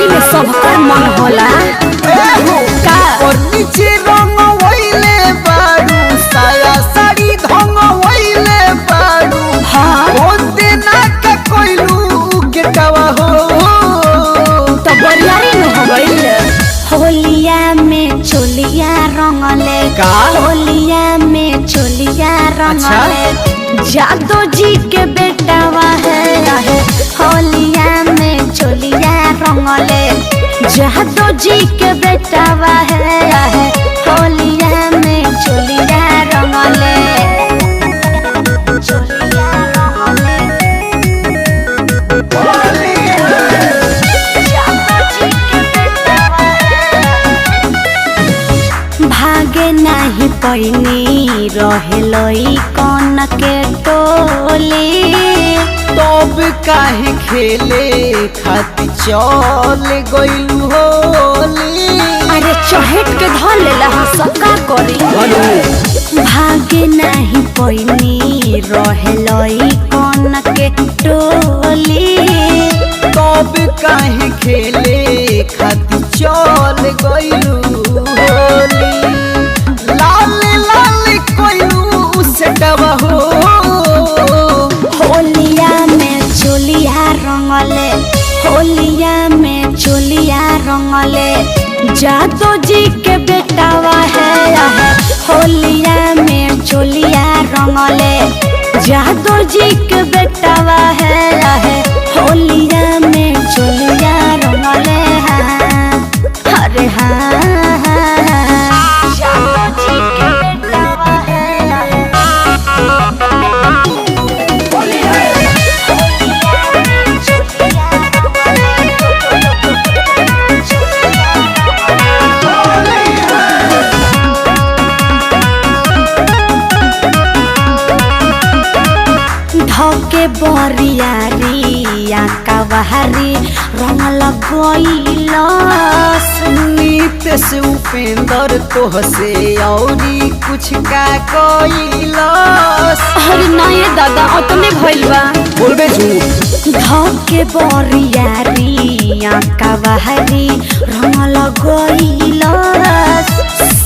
होली में सबका मन होला का और नीचे रंग वइले बारू साया साड़ी धंग वइले बारू हाँ ओते ना का कोइलू गेटवा हो तो बरियारी न हो गइल। होलिया में चोलिया रंगले का? होलिया में चोलिया रंगले जादो जी के बेटावा है होलिया में चोलिया रंगले जादो जी के बेटावा है होलिया में चोलिया रंगले चोलिया रंगले भागे नहीं पैनी रहेलई कौन के टोली तब काहे खेले खातिर चल गइलू होली। अरे चहेट के धर लेला सबका करी भागे नहीं पैनी रहेलई कौन के टोली तब काहे खेले खातिर चल गइलू होली। लाल लाल कोइलू सेटवा हो होलिया में चोलिया रंगले होलिया में चोलिया रंगले जादो जी के बेटावा है होलिया में चोलिया रंगले जादो जी के बेटावा है होलिया में चोलिया रंगले अरे हाँ जादो जी के बेटावा धके बरियारी आका बहारी रंग लगइलस नीत से उपेंद्र तोहसे औरी कुछ का कइलस। अरे नहीं दादा अतने भइल बा बोलबे झूठ धके बरियारी आका बहारी रंग लगइलस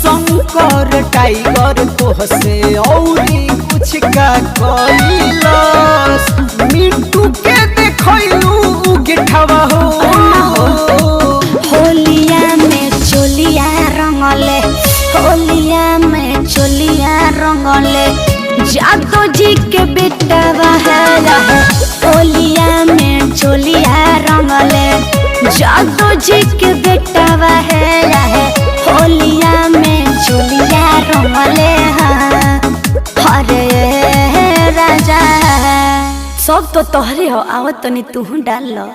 शंकर टाइगर तोहसे औरी कुछ का कइलस। मिट्टू के देखइलू गिठवा हो होलिया में चोलिया रंगले होलिया में चोलिया रंगले जादो जी के बेटावा है होलिया में चोलिया रंगले जादो जी के बेटावा है होलिया में चोलिया रंगले अरे राजा सब तो तोहरे हो आवत तनी तू डाल लो।